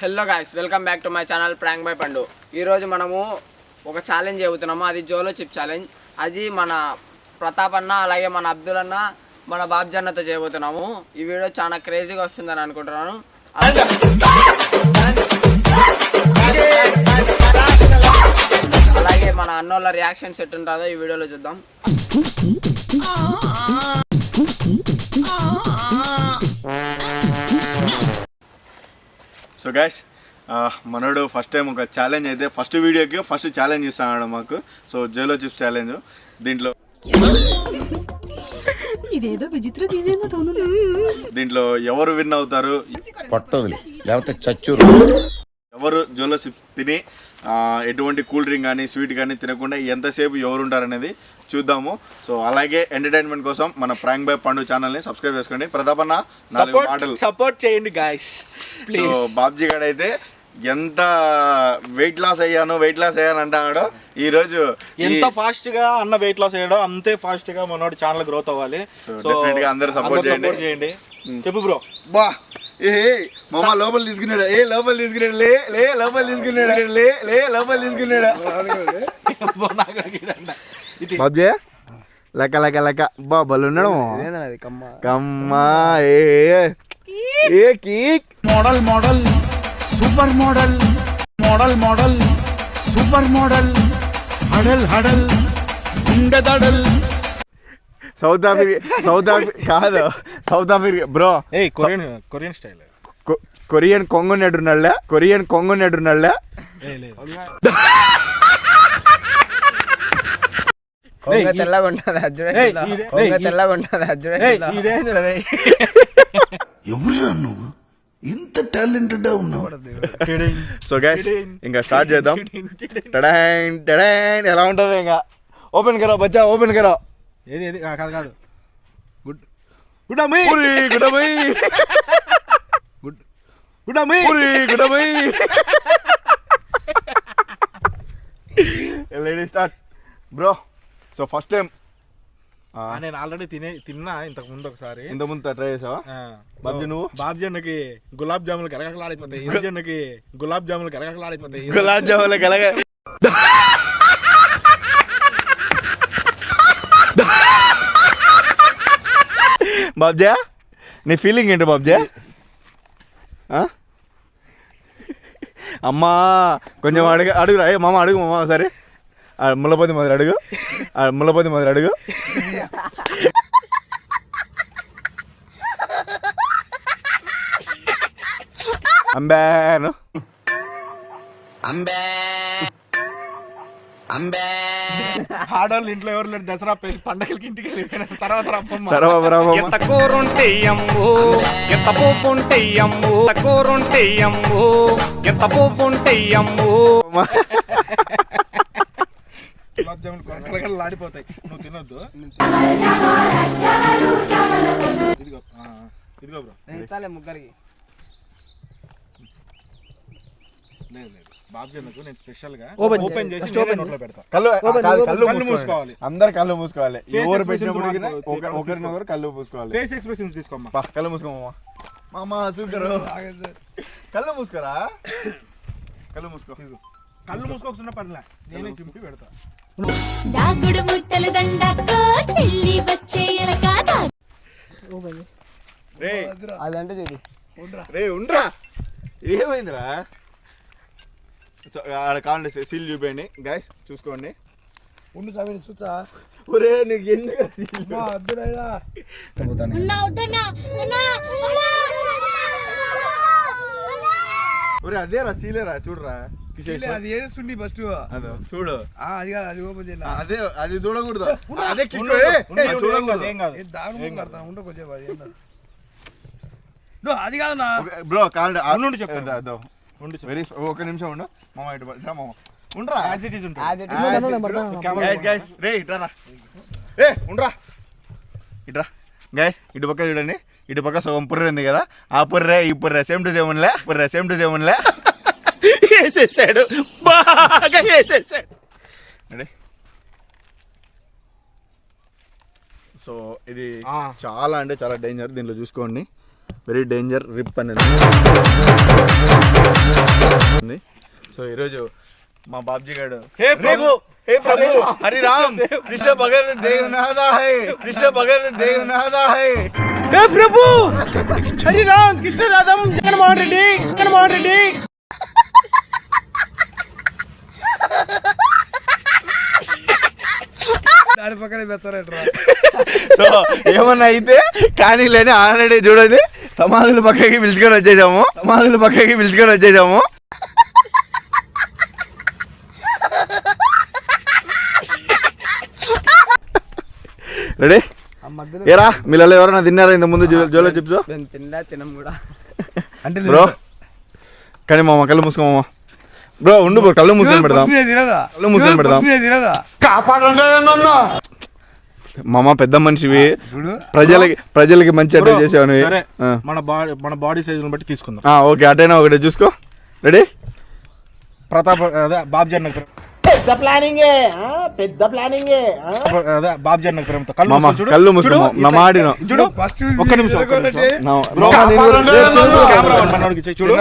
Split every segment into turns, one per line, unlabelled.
Hello guys, welcome back to my channel prank by పండు. ఈరోజు మనము ఒక ఛాలెంజ్ చెబుతున్నాము. అది జోలో చిప్ ఛాలెంజ్. అది మన ప్రతాప్ అన్న, అలాగే మన అబ్దుల్ అన్న, మన బాబ్జీ అన్నతో చేయబోతున్నాము. ఈ వీడియో చాలా క్రేజీగా వస్తుందని అనుకుంటున్నాను. అలాగే మన అన్నోళ్ళ రియాక్షన్స్ ఎట్టుంటుందో ఈ వీడియోలో చూద్దాం.
సో గైస్, మనోడు ఫస్ట్ టైం ఒక ఛాలెంజ్ అయితే ఫస్ట్ వీడియోకి ఫస్ట్ ఛాలెంజ్ ఇస్తాడు మాకు. So Jolo chips challenge. దీంట్లో
ఇదేదో విచిత్ర జీవేందో తోనుంది.
దీంట్లో ఎవరు విన్ అవుతారు,
పట్టదులు లేకపోతే చచ్చూరు,
ఎవరు జోలో చిప్స్ తిని ఎటువంటి కూల్ డ్రింక్ కానీ స్వీట్ కానీ తినకుండా ఎంతసేపు ఎవరు ఉంటారనేది చూద్దాము. సో అలాగే ఎంటర్టైన్మెంట్ కోసం మన ప్రాంక్ బై పండు ఛానల్ని సబ్స్క్రైబ్ చేసుకోండి. ప్రతాప్ అన్న 4 మాటలు
సపోర్ట్ చేయండి గాయ్స్ ప్లీజ్.
సో బాబ్జీ గారు అయితే ఎంత వెయిట్ లాస్ అయ్యాను అంటాడు. ఈ రోజు
ఎంత ఫాస్ట్ గా అన్న వెయిట్ లాస్ అయ్యాడో అంతే ఫాస్ట్ గా మనోడు ఛానల్ గ్రోత్ అవ్వాలి.
సో డెఫినెట్ గా అందరూ సపోర్ట్ చేయండి.
చెప్పు బ్రో.
బా ఏ మామ లోపల తీసుకున్నాడు, లోపల తీసుకున్నాడు, లే లోపల తీసుకున్నాడు, లోపల తీసుకున్నాడు. బాబ్జీ లెక్క లెక్క లెక్క బాబులు ఉన్నాడు కమ్మా. ఏ cake
model model super model model model super model హడల్ హడల్ గుండె దడల్.
సౌత్ ఆఫ్రికా కాదు, South Africa bro.
Korean style.
Korean కొంగున్నట్టున్నాళ్ళ.
తెల్లగా ఉంటుంది
ఎవరురా నువ్వు ఇంత టాలెంటెడ్ ఉన్నావు.
సో గైస్ ఇంకా స్టార్ట్ చేద్దాం. టడాన్ టడాన్ ఎలా ఉంటుంది ఇంకా. ఓపెన్ కరో బచ్చా, ఓపెన్ కరో.
ఏది కాదు good
lady start bro. So first time
నేను ఆల్రెడీ తిన్నా ఇంతకు ముందు ఒకసారి.
ఇంత ముందు ట్రై చేసావా బాబ్జీ? నువ్వు
బాబ్జీ అన్నకి గులాబ్ జాములు కలగకలాడిపోతాయి. గులాబ్ జాములు కలగకలాడిపోతాయి.
గులాబ్ జాములు కలగ. బాబ్జా నీ ఫీలింగ్ ఏంటి బాబ్జా? అమ్మా కొంచెం అడుగురా. మామ అడుగు మామ సరే. ముల్లపతి మొదలు అడుగు. అంబాను
ఆడవాళ్ళు ఇంట్లో ఎవరు లేరు. దసరా పండగలకి ఇంటికి వెళ్ళిపోయిన తర్వాత
ఎంత కూరుంటే అమ్ము, ఎంత పోపుంటే అమ్ము, కూరుంటే అమ్ము, ఎంత పోపుంటే అమ్ము.
గులాబ్ జాములు కలగలాడిపోతాయి. నువ్వు తినొద్దు. ఇదిగో బ్రో.
ముగ్గురికి
లేదు బాబ్జీ అన్నకు నేను స్పెషల్ గా ఓపెన్ చేసి నోట్లో పెడతా.
కళ్ళు
మూసుకోవాలి.
అందరు కళ్ళు మూసుకోవాలి. ఎవరు పెట్టినప్పుడు ఒకరినొకరు కళ్ళు మూసుకోవాలి.
ఫేస్ ఎక్స్ప్రెషన్స్ తీసుకోమ్మా.
కళ్ళు మూసుకోమా మామ. సూపర్. కళ్ళు మూసుకోరా. కళ్ళు మూసుకో.
కళ్ళు మూసుకోకుండా పనిలే, నేనే చింపి పెడతా.
దాగుడు ముట్టలు దండకో చెల్లి వచ్చేయల కాదా.
రే
అదంటే చూడు.
రే ఉండ్రా. ఏమైందిరా? ఆడ కావాలంటే సీల్ చూపేయండి గైస్, చూసుకోండి.
ఉండు చదివి చూస్తా.
ఒరే నీకు ఎందుకు ఒరే అదేరా సీలేరా చూడరా.
అది ఏదేస్తుంది ఫస్ట్
అదో చూడు.
అది కాదు, అది ఓపెన్ చేయాలి.
అదే అది చూడకూడదు. అదే చూడకూడదు.
దాని ఉండ కొంచెం అది కాదన్నా
బ్రో. కావాలంటే చెప్తాను. వెరీ ఒక నిమిషం ఉండు మామ. ఇటు మామ ఉండరా. రే ఇట్రా. రే ఉండరా. ఇట్రా గైస్. ఇటు పక్క చూడండి. ఇటు పక్క సగం పుర్రె ఉంది కదా. ఆ పుర్రె ఈ పుర్రె సేమ్ టు సేమ్ వేసేసాడు. బాగా వేసేసాడు. సో ఇది చాలా అంటే చాలా డేంజర్. దీంట్లో చూసుకోండి, వెరీ డేంజర్. రిప్ అనేది సో ఈరోజు మా బాబ్జీ గారు హే ప్రభు హరి రామ్ కృష్ణ భగవాన్ దేవనాథ హై కృష్ణ భగవాన్ దేవనాథ హై
హే ప్రభు హరి రామ్ కృష్ణ రాధం జగన్మోహన్ రెడ్డి
సో ఏమన్నా అయితే కానీ లేని ఆల్రెడీ చూడండి సమాధుల పక్కకి పిలుచుకొని వచ్చేసాము రెడీ ఏరా మీలో ఎవరైనా తిన్నారా ఇంత ముందు జోలో చిప్స్
తినం కూడా
బ్రో కానీ మామ కళ్ళు మూసుకో మామ బ్రో ఉండు బ్రో కళ్ళు మూసుకొని పెడదాం మామ పెద్ద మనిషివి ప్రజలకి మంచి అడ్వైస్ చేసావు
మన బాడీ సైజుని బట్టి తీసుకుందాం.
ఓకే అటైనా ఒకటి చూసుకో రెడీ
ప్రతాప్ అదే బాబ్జీ అన్న పెద్ద ప్లానింగ్ అదే బాబ్జీ అన్న ప్రేమతో
కళ్ళు మూసుకో నా మాడిన
చూడు ఒక్క నిమిషం చూడు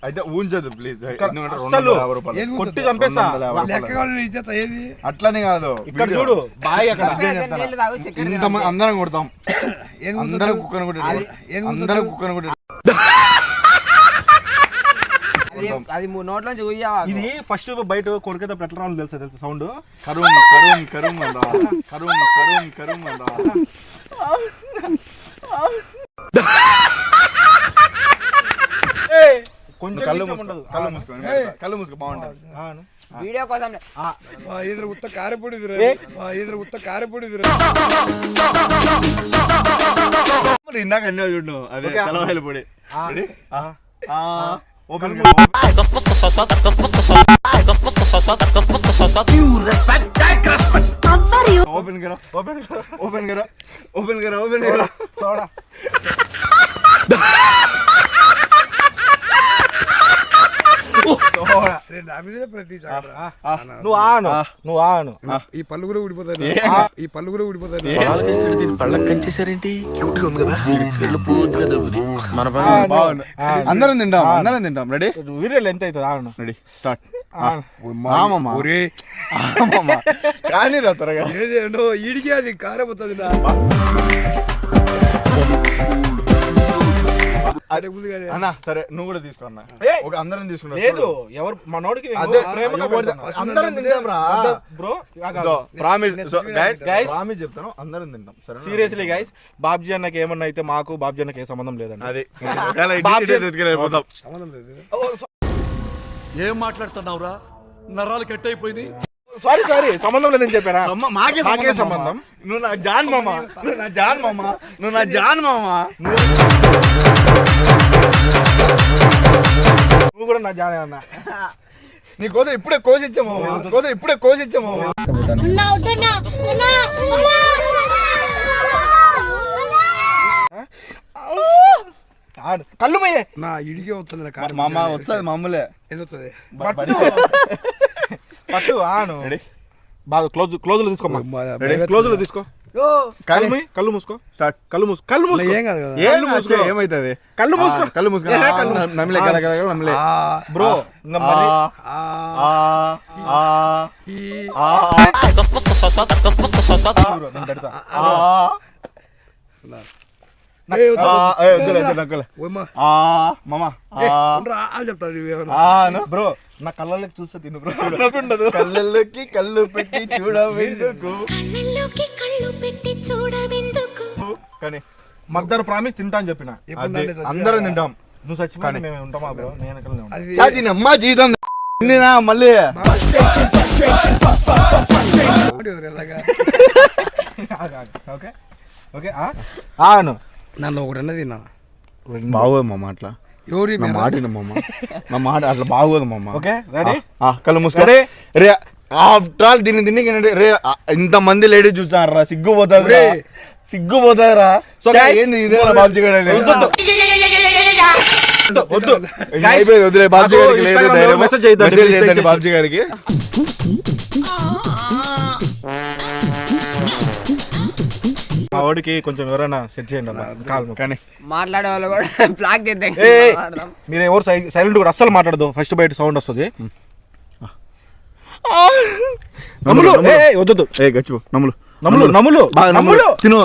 అయితే ఊంచదు ప్లీజ్
కొట్టి చంపేస్తా
అట్లనే కాదు
ఇక్కడ చూడు బాయ్ అక్కడ
అందరం కొడతాం అందరం కుక్కను కూడా
అది నోట్లోంచి
ఇది ఫస్ట్ బయట కొరికేత పెట్టరాలు తెలుసా సౌండ్
కరుం అందా కరుం అందా
కొంచెం
కళ్ళు మూసుకో బాగుంటుంది
వీడియో కోసం
ఉత్త కారపొడి
ఇందాక అన్నీ చూడు అదే తెల్లవాయల పొడి ఓపెన్ కరో
తోడా నువ్వు ఆను ఈ పళ్ళు కూడా ఊడిపోతాయి
అందరం తింటాం రెడీ
వీడియోలు ఎంత అవుతుంది ఆను
రెడీ స్టార్ట్ కానీ రా త్వరగా
ఈడికి అది కారపోతుంది
అన్నా సరే నువ్వు కూడా తీసుకో అన్న ఒక అందరం తీసుకున్నా
లేదు ఎవరు మనోడికి
అందరం తింటాం రా బ్రో ప్రామిస్ చెప్తాను అందరం తింటాం
సీరియస్లీ గైస్ బాబ్జీ అన్నకి ఏమన్నా అయితే మాకు బాబ్జీ అన్నకి ఏ సంబంధం లేదండి
అది
సంబంధం లేదు
ఏం మాట్లాడుతున్నావురా నరాలు కట్ అయిపోయింది
సారీ సంబంధం లేదని చెప్పారా
మాకే సంబంధం నువ్వు నా జాన్ మామ
నువ్వు కూడా నా జాన్ అన్న
నీకోసం ఇప్పుడే కోసిచ్చాము
కళ్ళు మయ్యే నా ఇడిగే వస్తుంది
మామ వస్తుంది మామూలే
ఏదొస్తుంది పట్టు ఆను బాగా క్లోజ్ లో తీసుకో కళ్ళు మూసుకో ఏం కాదు
ఏమైతుంది
కళ్ళు మూసుకో
నమిలే
బ్రో బ్రో నా కళ్ళలోకి చూస్తే తిను బ్రో
కళ్ళల్లోకి కళ్ళు పెట్టి చూడవెందుకు కానీ
మగ్దారు ప్రామిస్ తింటా అని చెప్పిన
అందరం తింటాం
నువ్వు చచ్చిపోయి మేము ఉంటామా బ్రో నేను
అమ్మా జీతం మళ్ళీ
ఓకే ఓకే ఆను నన్ను ఒకటి తిన్నా
బాగోదు మామ అట్లా
ఎవరి
నా మాట అట్లా బాగోదు మామ
ఓకే రెడీ
కళ్ళు మూసుకో రే ఆఫ్టర్ ఆల్ దీన్ని రే ఇంత మంది లేడీస్ చూసారా సిగ్గుపోతారా ఏంది ఇదే బాబ్జీ గారు వదిలే బాబ్జీ గారికి లేదు మెసేజ్ చేద్దండి బాబ్జీ గారికి
మా వాడికి కొంచెం ఎవరైనా సెట్ చేయండి అన్న కాదు
కానీ
మాట్లాడే వాళ్ళు కూడా బ్లాక్ చేద్దాం.
మీరు ఎవరు సైలెంట్ కూడా అస్సలు మాట్లాడదు. ఫస్ట్ బయట సౌండ్ వస్తుంది. నమ్ములు వద్దు.
ఏ గచ్చు నమ్ములు
నమ్ములు నమ్ములు
బాగా
నమ్ములు
తిను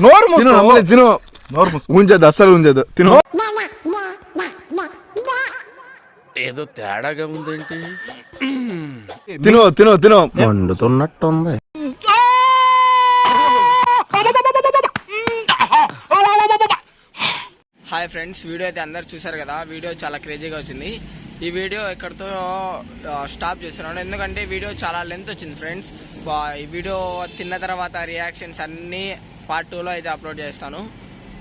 నోరు
తిను నమ్ములు తిను
నోరు మూసుకో.
ఉంచదు అస్సలు ఉంచదు తిను
ఏదో తేడాగా ఉందేంటి
తిను తిను తిను
మండుతున్నట్టుంది.
హాయ్ ఫ్రెండ్స్, వీడియో అయితే అందరు చూసారు కదా. వీడియో చాలా క్రేజీగా వచ్చింది. ఈ వీడియో ఎక్కడితో స్టాప్ చేస్తున్నాను, ఎందుకంటే వీడియో చాలా లెంత్ వచ్చింది ఫ్రెండ్స్. ఈ వీడియో తిన్న తర్వాత రియాక్షన్స్ అన్నీ పార్ట్ 2లో అయితే అప్లోడ్ చేస్తాను.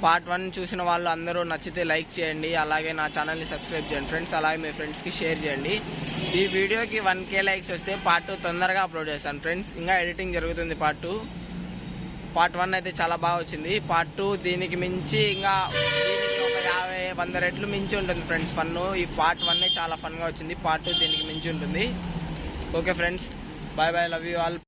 పార్ట్ 1 చూసిన వాళ్ళు అందరూ నచ్చితే లైక్ చేయండి, అలాగే నా ఛానల్ని సబ్స్క్రైబ్ చేయండి ఫ్రెండ్స్, అలాగే మీ ఫ్రెండ్స్కి షేర్ చేయండి. ఈ వీడియోకి 1K లైక్స్ వస్తే పార్ట్ 2 తొందరగా అప్లోడ్ చేస్తాను ఫ్రెండ్స్. ఇంకా ఎడిటింగ్ జరుగుతుంది పార్ట్ 2. పార్ట్ 1 అయితే చాలా బాగా వచ్చింది. పార్ట్ 2 దీనికి మించి ఇంకా దీనికి ఒక 50-100 రెట్లు మించి ఉంటుంది ఫ్రెండ్స్ ఫన్. ఈ పార్ట్ 1 చాలా ఫన్గా వచ్చింది. పార్ట్ 2 దీనికి మించి ఉంటుంది. Okay friends, bye bye, love you all.